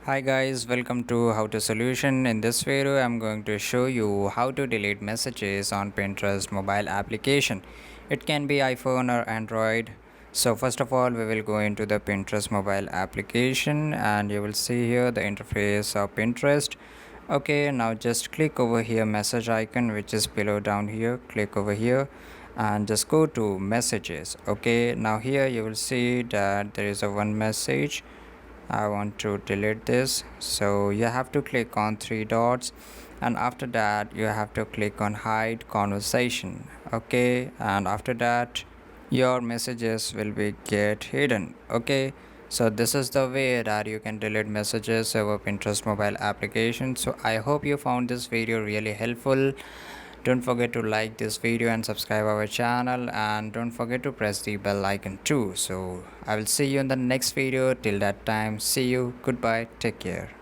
Hi guys, welcome to How to Solution. In this video, I'm going to show you how to delete messages on Pinterest mobile application. It can be iPhone or Android. So first of all, we will go into the Pinterest mobile application and you will see here the interface of Pinterest. Okay, now just click over here message icon which is below down here. Click over here and just go to messages. Okay, now here you will see that there is a one message. I want to delete this, so you have to click on three dots and after that you have to click on hide conversation. Okay, and after that your messages will be get hidden. Okay, so this is the way that you can delete messages over Pinterest mobile application. So I hope you found this video really helpful. Don't forget to like this video and subscribe our channel, and don't forget to press the bell icon too. So I will see you in the next video. Till that time, see you, goodbye, take care.